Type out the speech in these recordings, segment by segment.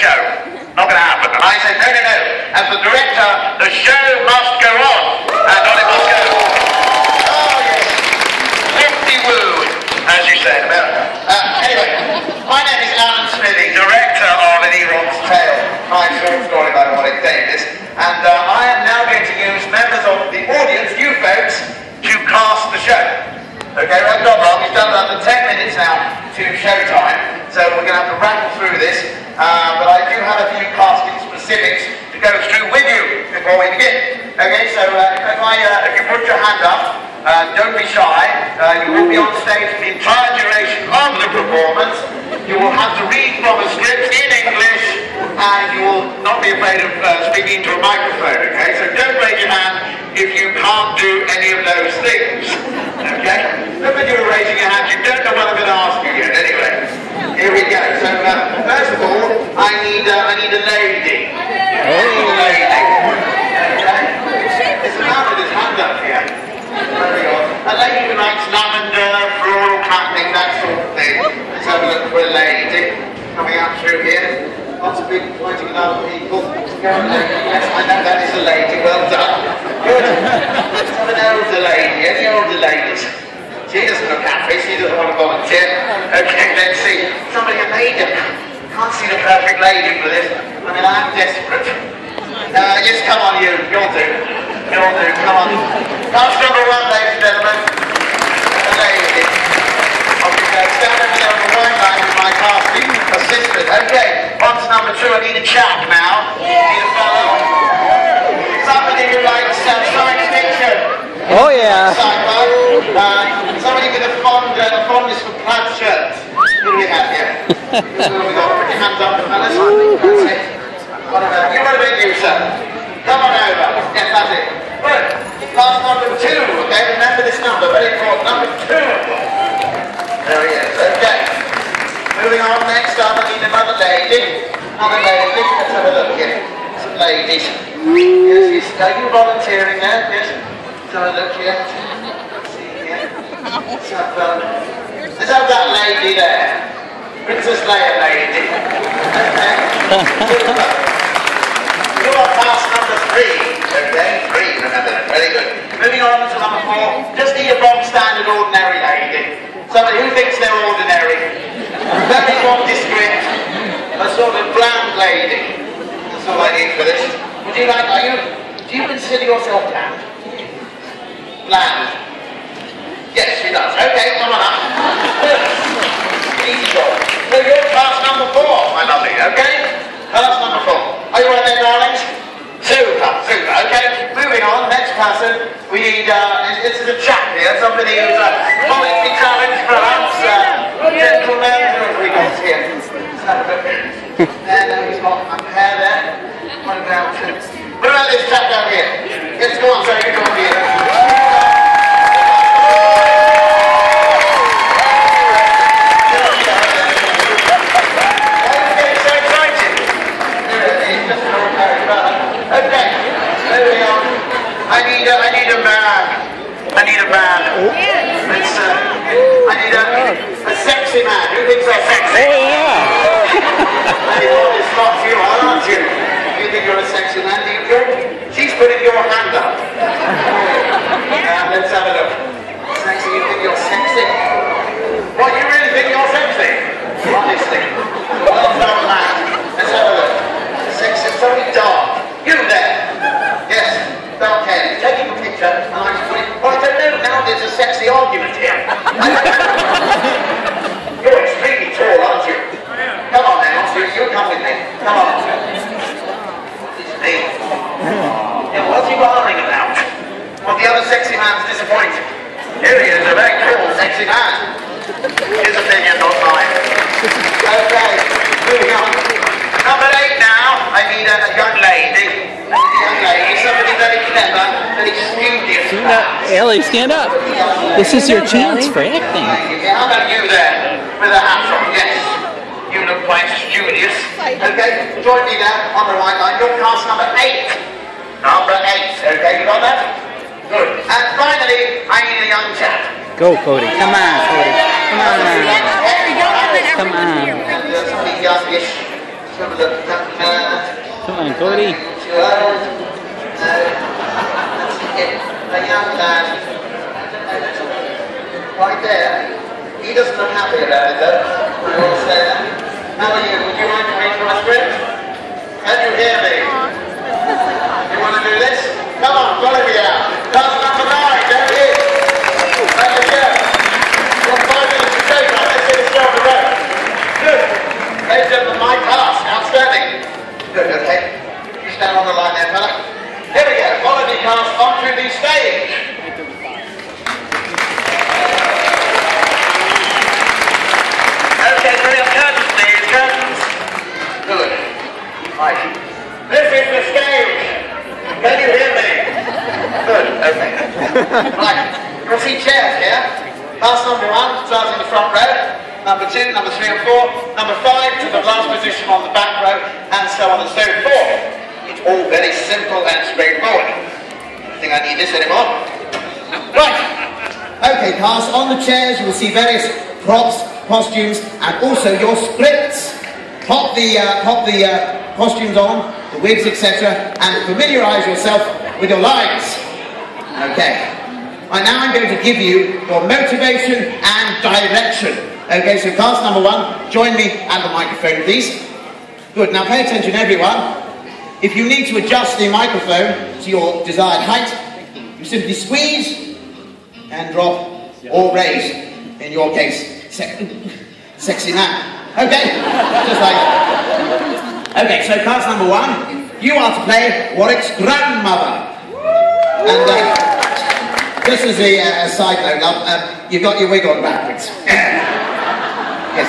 show. Not going to happen. And I said, no, no, no. As the director, the show must go on. And on it must go. Oh, yes. Lefty woo, as you say in America. Anyway, my name is Alan Smithy, director of An Ewok's Tale, my short story by Warwick Davis. And I am now going to use members of the audience, you folks, to cast the show. Okay, we've got long. We've done under 10 minutes now to showtime, so we're going to have to rattle through this. But I do have a few casting specifics to go through with you before we begin. Okay, so if you put your hand up, don't be shy. You will be on stage for the entire duration of the performance. You will have to read from a script in English, and you will not be afraid of speaking to a microphone. Okay, so don't raise your hand if you can't do any of those things. Okay? Look at you raising your hand. You don't know what I'm going to ask you yet. Anyway, here we go. So first of all, I need a lady. A lady. Okay? There's a man with his hand up here. Very odd. A lady who likes lavender, floral clapping, that sort of thing. Let's have a look for a lady coming out through here. Lots of people pointing at other people. Yes, I know that is a lady. Well done. Good. Let's have an older lady. Any older ladies? She doesn't look happy. She doesn't want to volunteer. Okay, let's see. Somebody, a lady. Can't see the perfect lady for this. I mean, I'm desperate. Yes, come on, you. You'll do. You'll do. Come on. Cast number 1, ladies and gentlemen. A lady. Off you go. Stand over there on the right line with my casting assistant. Okay. On to number 2. I need a chap now. Yeah. Need a fellow. Somebody who likes science fiction. Oh yeah. Somebody with a fondness for plaid shirts. Who do we have here? Who have we got? Put your hands up, fellas. That's it. What about you? What about you, sir? Come on over. Yes, that's it. Good. Class number 2. Okay, remember this number. Very important. Number 2. There he is. Okay. Moving on, next up, I need another lady. Another lady. Let's have a look here. Some ladies. Yes, yes. Are you volunteering there? Yes. Let's have a look here. Let's see here. Let's have that lady there. Princess Leia lady. Okay. You are past number 3. Okay, 3. Remember that. Very good. Moving on to number 4. Just need a bog standard ordinary lady. Somebody who thinks they're ordinary. Very nondescript, a sort of bland lady. That's all I need for this. Would you like, do you consider yourself bland? Bland? Yes, she does. Okay, come on up. Easy job. So you're class number 4, my lovely, okay? Class number 4. Are you right there, darlings? Super, super. Okay, moving on. Next person. We need, this is a chap here, somebody who's politically challenged, perhaps. Gentleman, who have we got here? Let's have a look. There, he's got a hair there. What about this chap down here? Yes, go on, sorry, you go on here. I need a man. It's, I need a sexy man. Who thinks they're sexy? Oh, yeah. Anyone is not you, aren't you? Do you think you're a sexy man? Do you feel? She's putting your hand up. Let's have a look. Sexy, you think you're sexy? What, you really think you're sexy? Honestly. Well done, man. Let's have a look. Sexy, very dark. You there. Yes, dark hair. Taking a picture, and I'm just putting. Well, I don't know, now there's a sexy argument here. You're extremely tall, aren't you? Come on now, you come with me. Come on. It's me. Yeah, what's he worrying about? Well, the other sexy man's disappointed. Here he is, a very cool, sexy man. His opinion, not mine. Okay, moving on. Number 8 now, I need a young lady. Somebody very clever, very studious. Ellie, stand up. This is your chance for acting. How about you there, with a hat on? Yes. You look quite studious. Okay, join me there on the right line. Your cast number 8. Number 8. Okay, you got that? Good. And finally, I need a young chap. Go, Cody. Come on, Cody. Come on. Come on. Somebody youngish. Come on, Cody. A young lad right there. He doesn't look happy about it though. I will say that. How are you? Would you like to read my script? Can you hear me? You want to do this? Come on, follow me out. That's number 9, there it is. There you go. You've got 5 minutes to take now. Let's get this job to go. Good. Ladies and gentlemen, my class. Outstanding. Good, okay. You stand on the line there, fella. Here we go. Follow me, class, onto the stage. Okay, brilliant. Curtains, please. Curtains. Good. Right. This is the stage. Can you hear me? Good. Okay. Right. You'll see chairs here. Class number 1 starts in the front row. Number 2, number 3 and 4. Number 5 to the last position on the back row, and so on and so forth. It's all very simple and straightforward. I think I need this anymore. Right. Okay, class. On the chairs, you will see various props, costumes, and also your scripts. Pop the costumes on, the wigs, etc., and familiarise yourself with your lines. Okay. Right, now I'm going to give you your motivation and direction. Okay, so class number 1, join me at the microphone, please. Good. Now pay attention, everyone. If you need to adjust the microphone to your desired height, you simply squeeze and drop or raise. In your case, sexy man. Okay, just like that. Okay, so class number 1, you are to play Warwick's grandmother. And just as a side note, love, you've got your wig on backwards. Yes.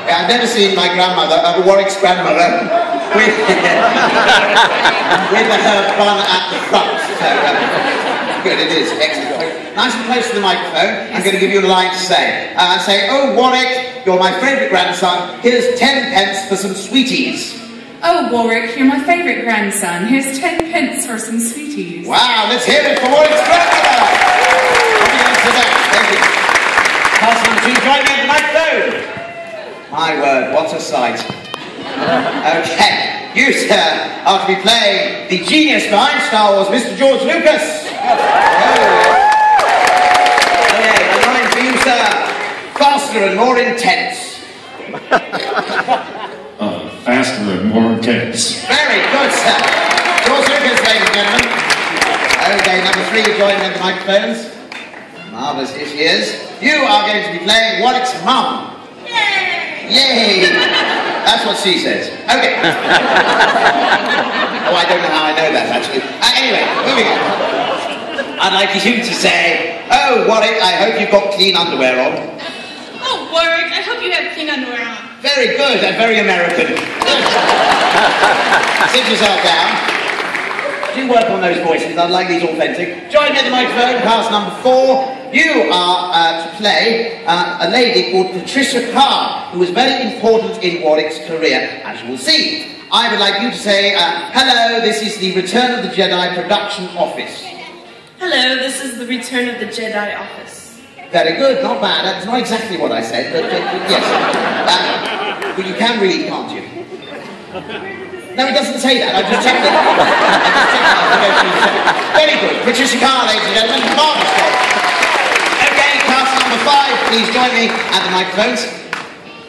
Yeah, I've never seen my grandmother, Warwick's grandmother, with her bun at the front. So, good, it is. Excellent. Nice and close to the microphone. I'm going to give you a line to say. Say, oh, Warwick, you're my favourite grandson. Here's 10 pence for some sweeties. Oh, Warwick, you're my favourite grandson. Here's 10 pence for some sweeties. Wow, let's hear it for Warwick's grandmother. Thank you. Class number 2, join me at the microphone. My word, what a sight. Okay, you, sir, are to be playing the genius behind Star Wars, Mr. George Lucas. Okay, a line for you, sir. Faster and more intense. Faster and more intense. Very good, sir. George Lucas, ladies and gentlemen. Okay, number 3, join me at the microphones. Marvellous, here she is. You are going to be playing Warwick's mum. Yay! That's what she says. Okay. Oh, I don't know how I know that, actually. Anyway, moving on. I'd like you to say, oh, Warwick, I hope you've got clean underwear on. Oh, Warwick, I hope you have clean underwear on. Very good, and very American. Sit yourself down. Do work on those voices, I'd like these authentic. Join me at the microphone, class number 4. You are to play a lady called Patricia Carr, who was very important in Warwick's career, as you will see. I would like you to say, hello, this is the Return of the Jedi production office. Hello, this is the Return of the Jedi office. Very good, not bad. That's not exactly what I said, but yes. But you can read, can't you? No, it doesn't say that. I just checked it. Very good. Patricia Carr, ladies and gentlemen. Marvellous job. Okay, class number 5, please join me at the microphones.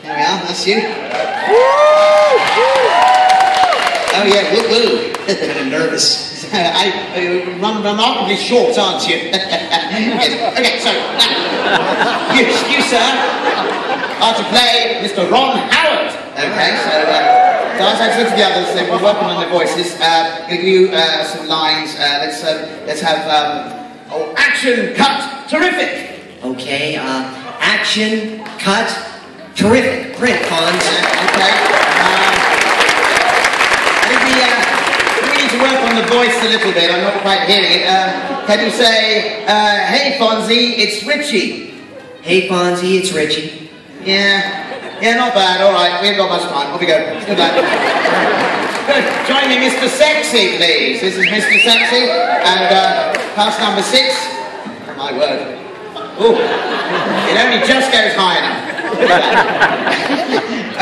There we are, that's you. Oh yeah, woo-woo. I'm nervous. I'm remarkably short, aren't you? Yes. Okay, so now, you sir, are to play Mr. Ron Howard. Okay, so as I said to the others, we're working on their voices. Give you some lines. Let's have action, cut, terrific. Okay, action, cut, terrific. Print, Collins. Okay. We need to work on the voice a little bit. I'm not quite hearing it. Can you say, hey Fonzie, it's Richie? Hey Fonzie, it's Richie. Yeah, not bad. All right, we haven't got much time. Off we go. Good luck. Good. Join me, Mr. Sexy, please. This is Mr. Sexy, and class number 6. My word. Ooh, it only just goes high enough.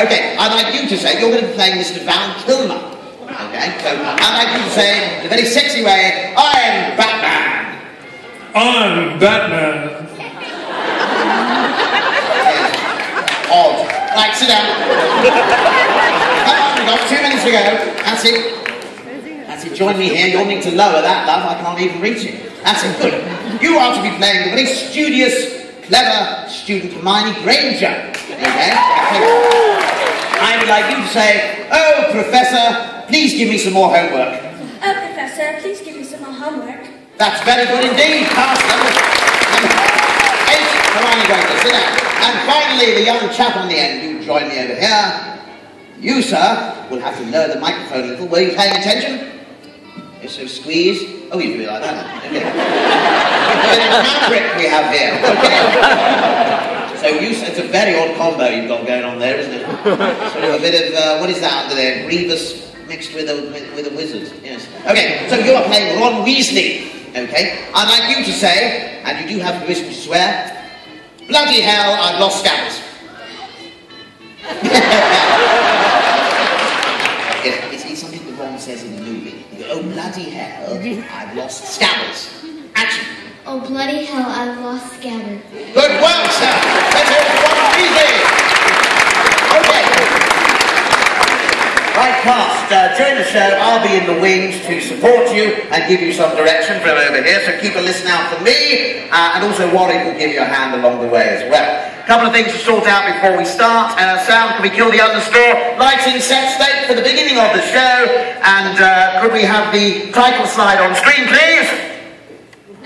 Okay, I I'd like you to say, you're going to be playing Mr. Val Kilmer. Okay? So, I'd like you to say, in a very sexy way, I'm Batman. I'm Batman. Odd. Right, sit down. Come on, we've got 2 minutes to go. That's it. That's it. Join me here. You'll need to lower that, love. I can't even reach it. That's it. Good. You are to be playing the very studious, clever student Hermione Granger. Okay? I would like you to say, oh, Professor, please give me some more homework. Oh, Professor, please give me some more homework. That's very good indeed. Pass. Hermione Granger, sit down. And finally, the young chap on the end, you join me over here. You, sir, will have to lower the microphone a little. Were you paying attention? If so, squeeze. Oh, you do it like that. Okay. The fabric we have here. Okay. So it's a very odd combo you've got going on there, isn't it? Sort of a bit of, what is that under there? Grievous mixed with a wizard. Yes. Okay, so you are playing Ron Weasley. Okay. I'd like you to say, and you do have permission to swear, bloody hell, I've lost Scabbers. It's something that Ron says in the movie. You go, oh, bloody hell, I've lost Scabbers. Action. Oh, bloody hell, I've lost Scabbers. Good work, sir. Let's hear it for Ron Weasley. Okay. Right, cast. During the show, I'll be in the wings to support you and give you some direction from over here, so keep a listen out for me, and also Warwick will give you a hand along the way as well. A couple of things to sort out before we start. Sam, can we kill the understraw? Lighting set state for the beginning of the show, and could we have the title slide on screen, please?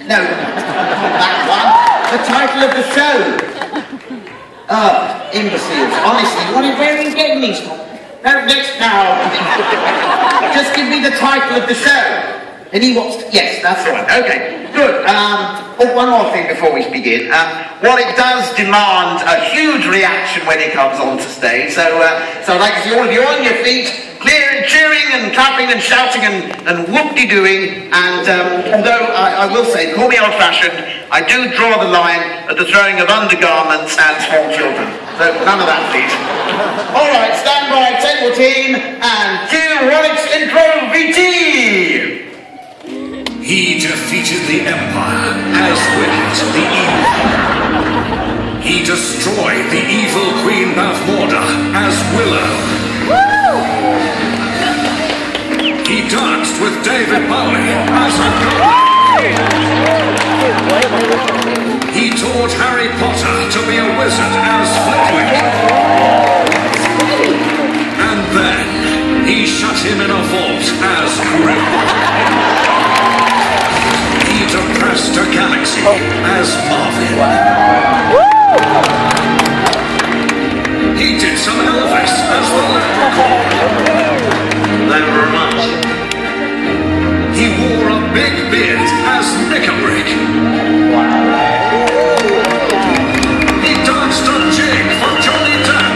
No, that one. The title of the show. Imbeciles. Honestly, where are you getting these from? No, next now. Just give me the title of the show. And Ewoks. Yes, that's the one. Okay, good. One more thing before we begin. Warwick does demand a huge reaction when he comes onto stage. So I'd like to see all of you on your feet, clear and cheering and clapping and shouting and whoop-de-doing. And although I will say, call me old-fashioned, I do draw the line at the throwing of undergarments and small children. So none of that, please. All right, stand by, table team, and cue Warwick's intro VT. He defeated the Empire as Wicket the Evil. He destroyed the evil Queen Bavmorda as Willow. He danced with David Bowie as a goblin. He taught Harry Potter to be a wizard as Flitwick. And then he shut him in a vault as Grim. He depressed a galaxy as Marvin. He did some Elvis as the Leprechaun. Never much. He wore a big beard as Knickerbrick. He danced a jig for Johnny Depp.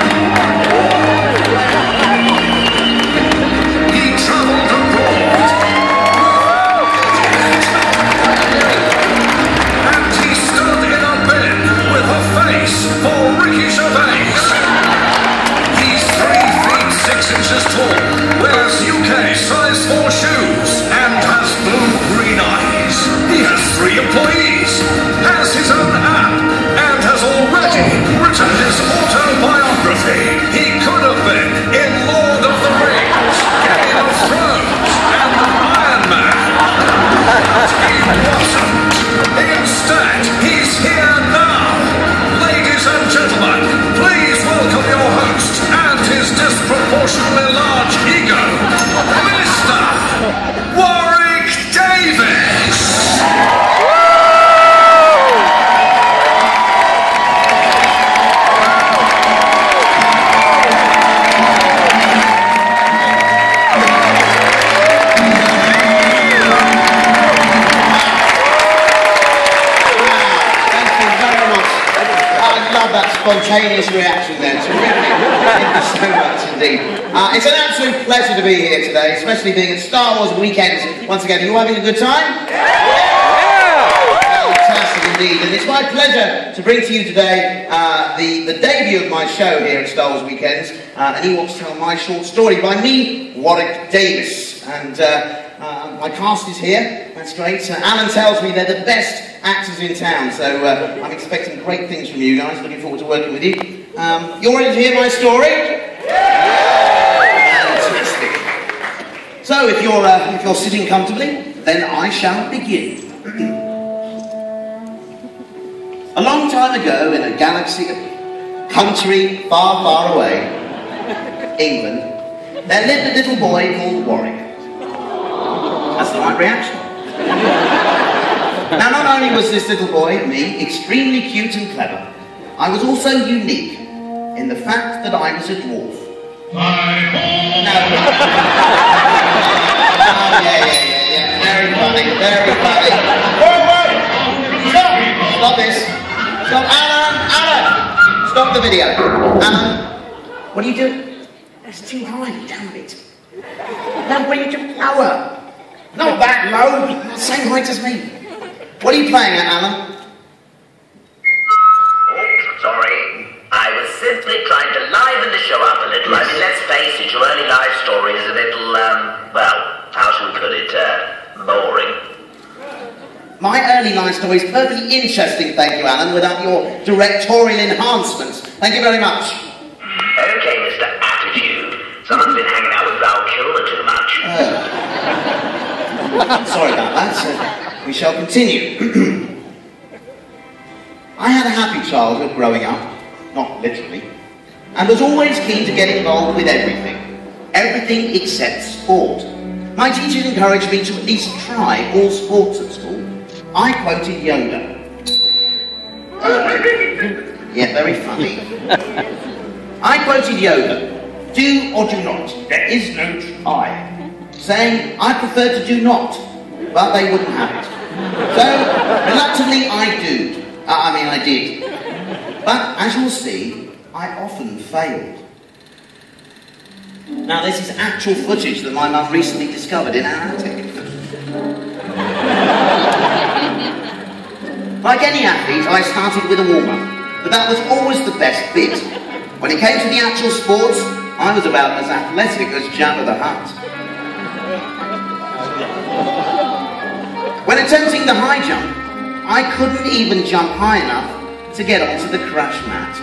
He travelled abroad. And he stood in a bin with a face for Ricky Gervais. He's 3 feet 6 inches tall, wears UK size 4 shoes, and has blue-green eyes. He has 3 employees, has his own app, and has already written his autobiography. He could have been in Lord of the Rings, Game of Thrones, and Iron Man. But he wasn't. Instead, he's here now. Ladies and gentlemen, please welcome your host and his disproportionately large ego, Mr. Warwick Davis! Spontaneous reaction there. Terrific. Thank you so much indeed. It's an absolute pleasure to be here today, especially being at Star Wars weekend once again. Are you having a good time? Yeah! Fantastic indeed, and it's my pleasure to bring to you today the debut of my show here at Star Wars Weekends, an Ewok to Tell My Short Story by me, Warwick Davis. And my cast is here, that's great. Alan tells me they're the best actors in town, so I'm expecting great things from you guys, looking forward to working with you. You're ready to hear my story? Fantastic. So if you're sitting comfortably, then I shall begin. A long time ago, in a galaxy, country far, far away, England, there lived a little boy called Warwick. That's the right reaction. Now, not only was this little boy, me, extremely cute and clever, I was also unique in the fact that I was a dwarf. Yeah. Very funny, very funny. Whoa! Stop this. Stop, Alan! Stop the video. Alan, what are you doing? That's too high, damn it. Now bring it to lower. Not that low, same height as me. What are you playing at, Alan? Oops, sorry. I was simply trying to liven the show up a little. Yes. I mean, let's face it, your early life story is a little, well, how should we put it, boring. My early life story is perfectly interesting, thank you, Alan, without your directorial enhancements. Thank you very much. Okay, Mr. Attitude. Someone's been hanging out with Val Kilmer too much. Sorry about that. We shall continue. I had a happy childhood growing up, not literally, and was always keen to get involved with everything. Everything except sport. My teachers encouraged me to at least try all sports at school. I quoted Yoda. Yeah, very funny. I quoted Yoda. Do or do not. There is no try. Saying I prefer to do not, but they wouldn't have it. So, reluctantly, I did. But, as you'll see, I often failed. Now, this is actual footage that my mum recently discovered in our attic. Like any athlete, I started with a warm-up, but that was always the best bit. When it came to the actual sports, I was about as athletic as Jabba the Hutt. When attempting the high jump, I couldn't even jump high enough to get onto the crash mat.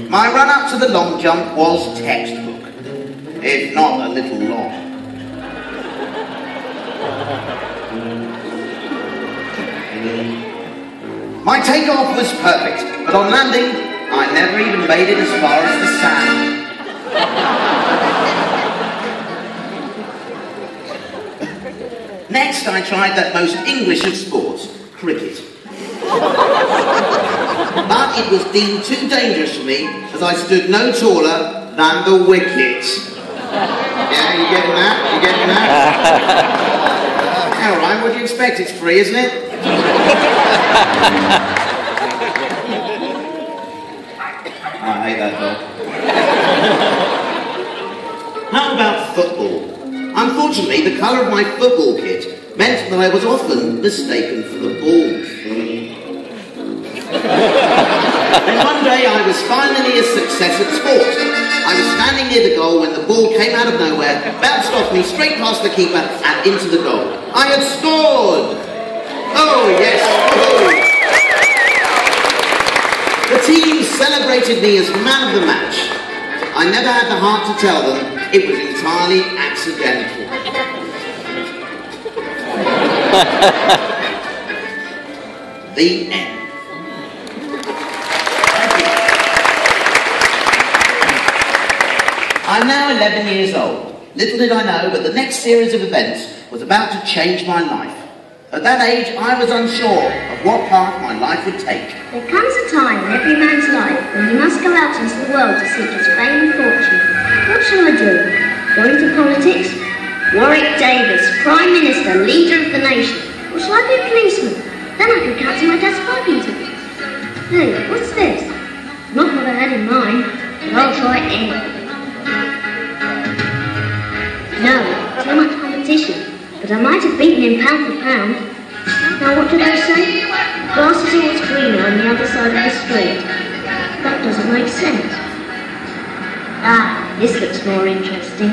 My run-up to the long jump was textbook, if not a little long. My takeoff was perfect, but on landing, I never even made it as far as the sand. Next, I tried that most English of sports, cricket. But it was deemed too dangerous for me, as I stood no taller than the wicket. Yeah, you getting that? You getting that? All right, what do you expect? It's free, isn't it? I hate that dog. How about football? Unfortunately, the colour of my football kit meant that I was often mistaken for the ball. Then one day I was finally a success at sport. I was standing near the goal when the ball came out of nowhere, bounced off me straight past the keeper and into the goal. I had scored! Oh yes! Oh. The team celebrated me as man of the match. I never had the heart to tell them it was entirely accidental. The end. I'm now 11 years old. Little did I know, but the next series of events was about to change my life. At that age, I was unsure of what path my life would take. There comes a time in every man's life when he must go out into the world to seek his fame and fortune. What shall I do? Go into politics? Warwick Davis, Prime Minister, leader of the nation. Or shall I be a policeman? Then I could capture my dad's Parkinson. Hey, what's this? Not what I had in mind, but I'll try it anyway. No. competition, but I might have beaten him pound for pound. Now what do they say? Grass is always greener on the other side of the street. That doesn't make sense. Ah, this looks more interesting.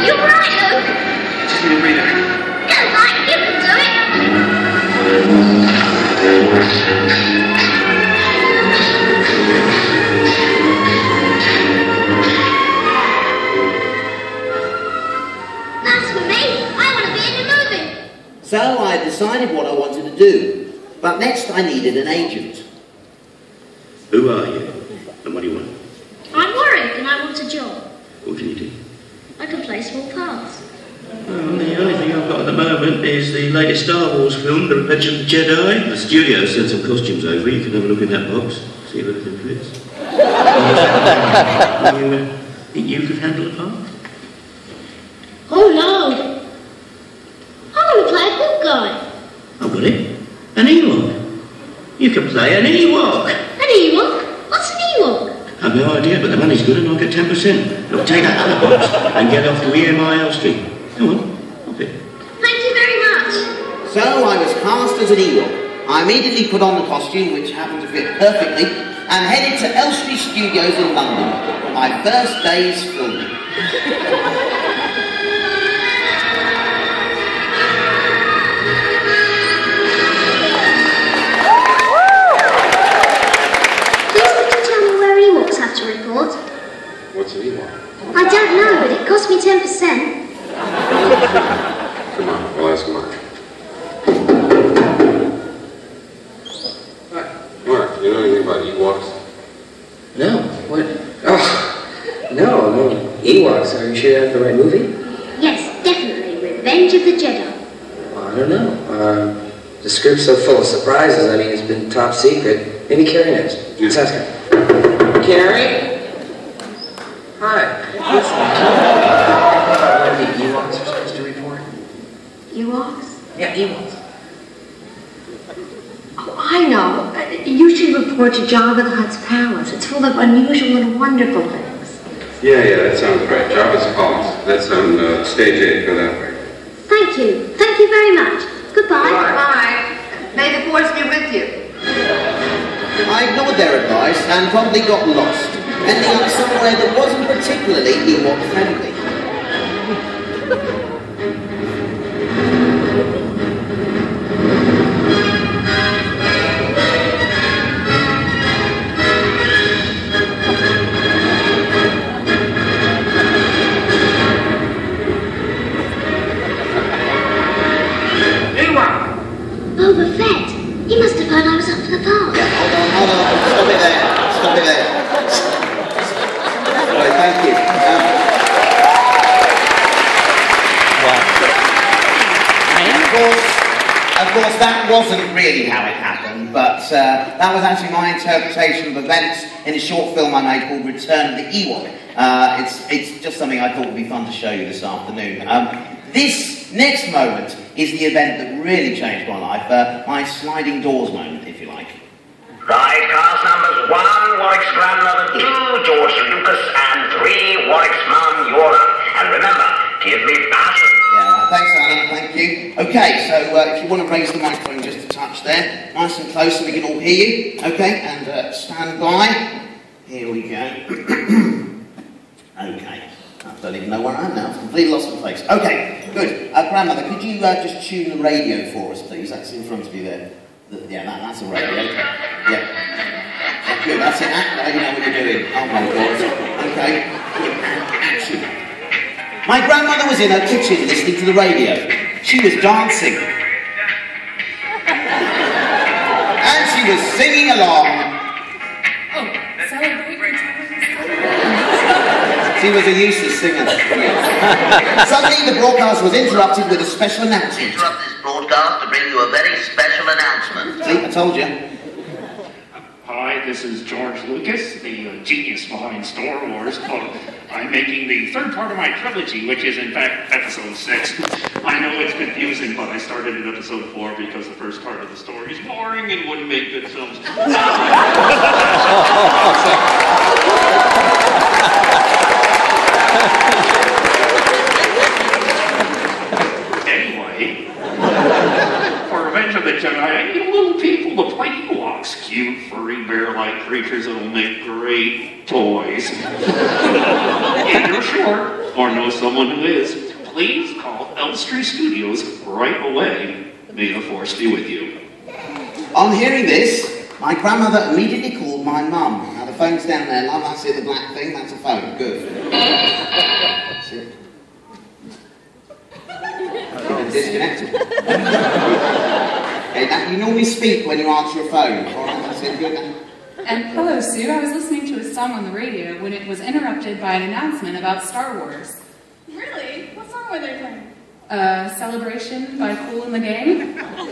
You're right, Luke. Just need a breather. No, Mike, you can do it. That's for me. I want to be in the movie. So I decided what I wanted to do, but next I needed an agent. Who are you? And what do you want? I'm Warwick and I want a job. What can you do? I can play small parts. Well, the only thing I've got at the moment is the latest Star Wars film, The Revenge of the Jedi. The studio sent some costumes over. You can have a look in that box, see if anything fits. You think you could handle a part? Oh no! I want to play a good guy. I've got it. An Ewok. You can play an Ewok. An Ewok? What's an Ewok? I've no idea, but the money's good and I'll get 10%. Look, take that other box and get off to EMIL Street. Come on, hop it. Thank you very much. So I was cast as an Ewok. I immediately put on the costume, which happened to fit perfectly, and headed to Elstree Studios in London for my first day's filming. Have to report. What's an Ewok? I don't know, but it cost me 10%. Come on, we'll ask Mark. Hi, Mark, you know anything about Ewoks? No, what? Oh, no. Ewoks, are you sure you have the right movie? Yes, definitely. Revenge of the Jedi. Well, I don't know. The script's so full of surprises, I mean, it's been top secret. Maybe Carrie knows. Let's ask her. Carrie? Hi. What are the Ewoks are supposed to report? Ewoks? Yeah, Ewoks. Oh, I know. You should report to Jabba the Hutt's palace. It's full of unusual and wonderful things. Yeah, that sounds right. Jabba's Palace. That's on stage 8. Go that way. Thank you. Thank you very much. Goodbye. Bye. May the force be with you. I ignored their advice and probably got lost, ending up somewhere that wasn't particularly Ewok friendly. Boba Fett. He must have heard I was up for the part. Yeah, hold on. Stop it there. Sorry, thank you. Of course, that wasn't really how it happened, but that was actually my interpretation of events in a short film I made called Return of the Ewok. It's just something I thought would be fun to show you this afternoon. This next moment is the event that really changed my life, my sliding doors moment, if you like. Right, cast numbers 1, Warwick's grandmother, 2, George Lucas, and 3, Warwick's mum, Eura. And remember, give me passion. Yeah, thanks, Alan, thank you. Okay, so if you want to raise the microphone just a touch there, nice and close so we can all hear you. Okay, and stand by. Here we go. Okay. I don't even know where I am now. I've completely lost my place. Okay, good. Grandmother, could you just tune the radio for us, please? That's in front of you there. Yeah, that's a radio. Yeah. Good, that's it. Now you know what you're doing. Oh my God. Okay. Action. My grandmother was in her kitchen listening to the radio. She was dancing. And she was singing along. She was a useless singer. Suddenly, the broadcast was interrupted with a special announcement. Interrupt this broadcast to bring you a very special announcement. See, I told you. Hi, this is George Lucas, the genius behind Star Wars. I'm making the third part of my trilogy, which is in fact episode 6. I know it's confusing, but I started in episode 4 because the first part of the story is boring and wouldn't make good films. Anyway, for Revenge of the Jedi, I need little people to play Ewoks. Cute, furry, bear-like creatures that'll make great toys. If you're short, or know someone who is, please call Elstree Studios right away. May the Force be with you. On hearing this, my grandmother immediately called my mum. Now the phone's down there, love, that's it, the black thing, that's a phone, good. That's it. It's disconnected. Okay, now, you normally speak when you answer a phone. Alright, that's it, good now. And hello, Sue. I was listening to a song on the radio when it was interrupted by an announcement about Star Wars. Really? What song were they playing? Celebration by Kool and the Gang. Oh,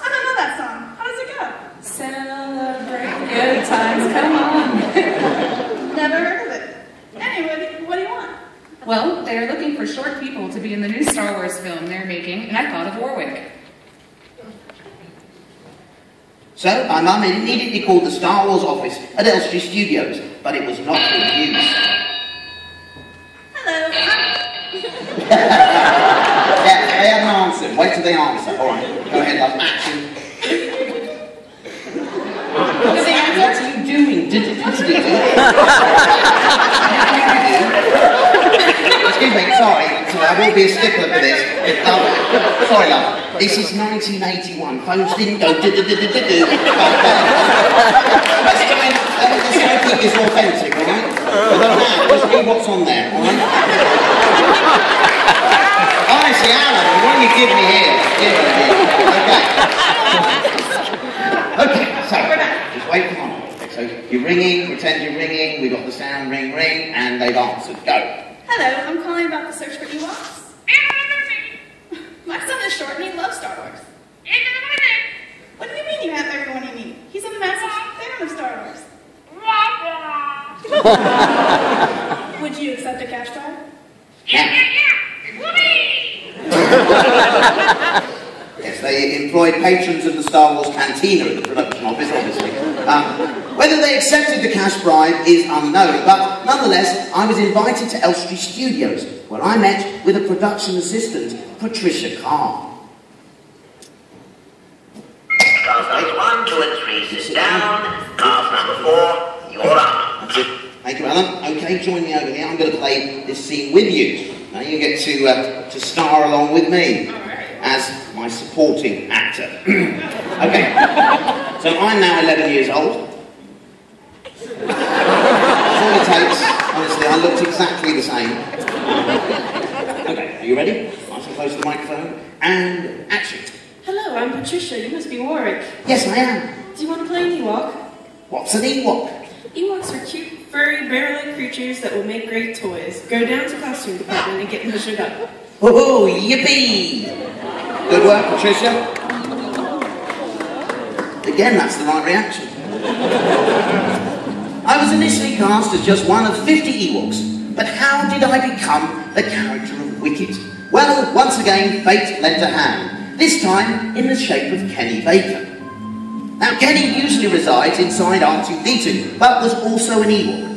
I don't know that song. How does it go? Celebrate good times, come on. Never heard of it. Anyway, what do you want? Well, they are looking for short people to be in the new Star Wars film they're making, and I thought of Warwick. So, my mum immediately called the Star Wars office at Elstree Studios, but it was not good news. Hello. Yeah, they haven't answered. Wait till they answer. Alright, go ahead, love. Action. What are you doing? Excuse me, sorry. I will be a stickler for this. Sorry, love. This is 1981. Phones didn't go do-do-do-do-do-do. Let's try and keep this authentic, alright? Just read what's on there, alright? Honestly, Alan, what do you give me here? Okay, so, just wait, come on. So, you're ringing, pretend you're ringing, we got the sound ring, ring, and they've answered. Go. Hello, I'm calling about the search for Ewoks. My son is short and he loves Star Wars. What do you mean you have everyone you need? He's a massive fan of Star Wars. Would you accept a cash bribe? Yes, they employed patrons of the Star Wars Cantina at the production office, obviously. Whether they accepted the cash bribe is unknown, but nonetheless, I was invited to Elstree Studios, where I met with a production assistant, Patricia Carr. Cars number 1, 2 and 3, sit down. Cars number 4, you're up. That's it. Thank you, Alan. Okay, join me over here. I'm going to play this scene with you. Now you get to star along with me as my supporting actor. Okay, so I'm now 11 years old. That's all it takes. Honestly, I looked exactly the same. Okay, are you ready? Nice and close to the microphone. And action. Hello, I'm Patricia. You must be Warwick. Yes, I am. Do you want to play an Ewok? What's an Ewok? Ewoks are cute, furry, bear-like creatures that will make great toys. Go down to costume department and get measured up. Woohoo! Yippee! Good work, Patricia. Again, that's the right reaction. I was initially cast as just one of 50 Ewoks, but how did I become the character of Wicket? Well, once again, fate lent a hand, this time in the shape of Kenny Baker. Now, Kenny usually resides inside R2-D2, but was also an Ewok.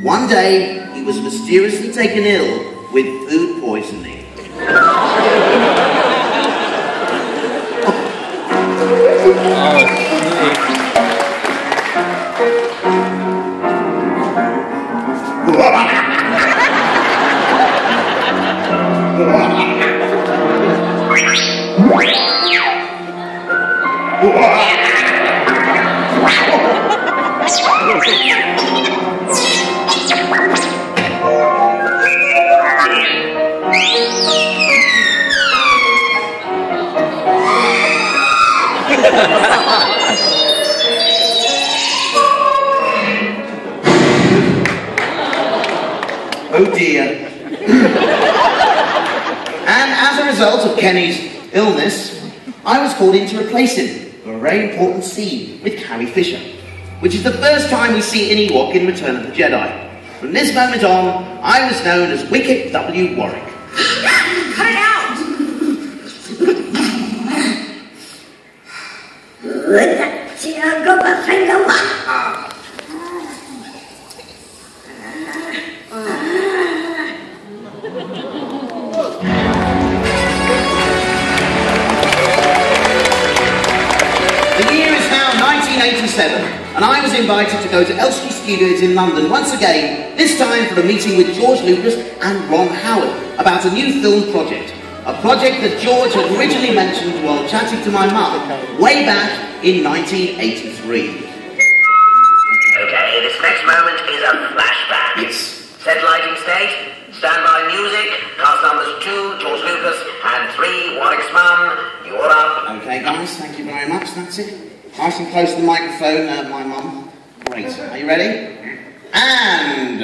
One day, he was mysteriously taken ill with food poisoning. Oh dear. And as a result of Kenny's illness, I was called in to replace him for a very important scene with Carrie Fisher, which is the first time we see an Ewok in Return of the Jedi. From this moment on, I was known as Wicket W. Warwick. Cut it out! And I was invited to go to Elstree Studios in London once again, this time for a meeting with George Lucas and Ron Howard about a new film project. A project that George had originally mentioned while chatting to my mum way back in 1983. Okay, this next moment is a flashback. Yes. Set lighting state, standby music, cast numbers 2, George Lucas, and 3, Warwick's mum. You're up. Okay, guys, thank you very much. That's it. Nice and close to the microphone, my mum. Great. Are you ready? And...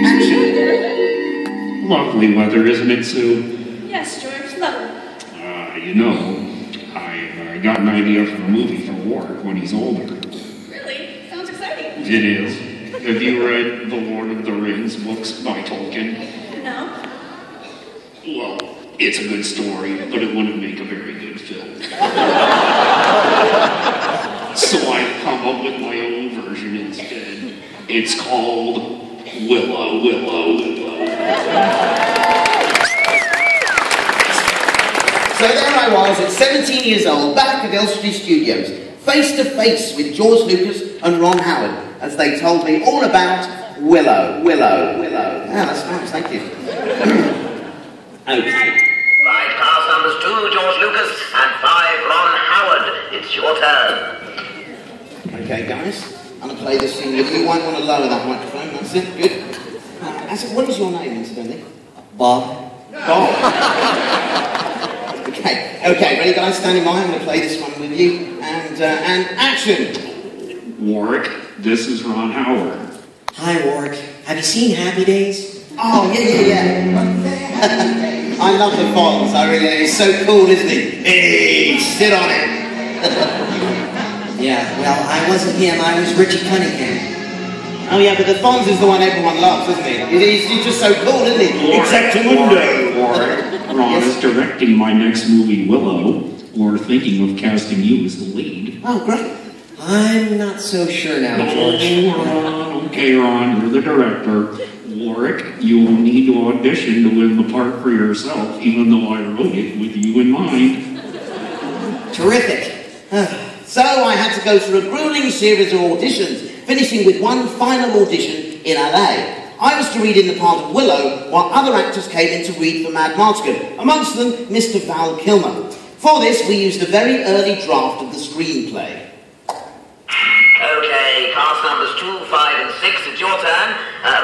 action. Lovely weather, isn't it, Sue? Yes, George, lovely. You know, I got an idea for a movie for Warwick when he's older. Really? Sounds exciting. It is. Have you read The Lord of the Rings books by Tolkien? No. Well, it's a good story, but it wouldn't make a very good film. So I've come up with my own version instead. It's called Willow, Willow, Willow. So there I was at 17 years old, back at Elstree Studios, face to face with George Lucas and Ron Howard, as they told me all about Willow, Willow, Willow. Ah, that's nice, thank you. Okay. Right, cast numbers 2, George Lucas, and 5, Ron Howard. It's your turn. Okay, guys, I'm going to play this thing with you. You might want to lower that microphone, that's it, good. What is your name, incidentally? Bob. Bob. Okay, ready, guys, standing by. I'm going to play this one with you. And action! Warwick, this is Ron Howard. Hi, Warwick. Have you seen Happy Days? Oh, yeah. I love the Fonz, I really do. He's so cool, isn't he? Hey, sit on it. Yeah, well, I wasn't him, I was Richie Cunningham. Oh yeah, but the Fonz is the one everyone loves, isn't he? He's just so cool, isn't he? Warwick, Ron is directing my next movie, Willow. We're thinking of casting you as the lead. Oh, great. I'm not so sure now, George. Okay, Ron, you're the director. Warwick, you will need to audition to win the part for yourself, even though I wrote it with you in mind. Terrific. So I had to go through a grueling series of auditions, finishing with one final audition in LA. I was to read in the part of Willow, while other actors came in to read for Mad Martigan, amongst them Mr. Val Kilmer. For this, we used a very early draft of the screenplay. Okay, cast numbers 2, 5, and 6, it's your turn.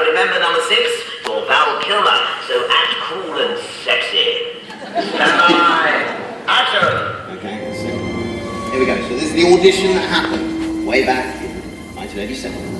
Remember number 6? You're Val Kilmer, so act cool and sexy. Stand by. Action! Okay, so here we go. So this is the audition that happened way back in 1987.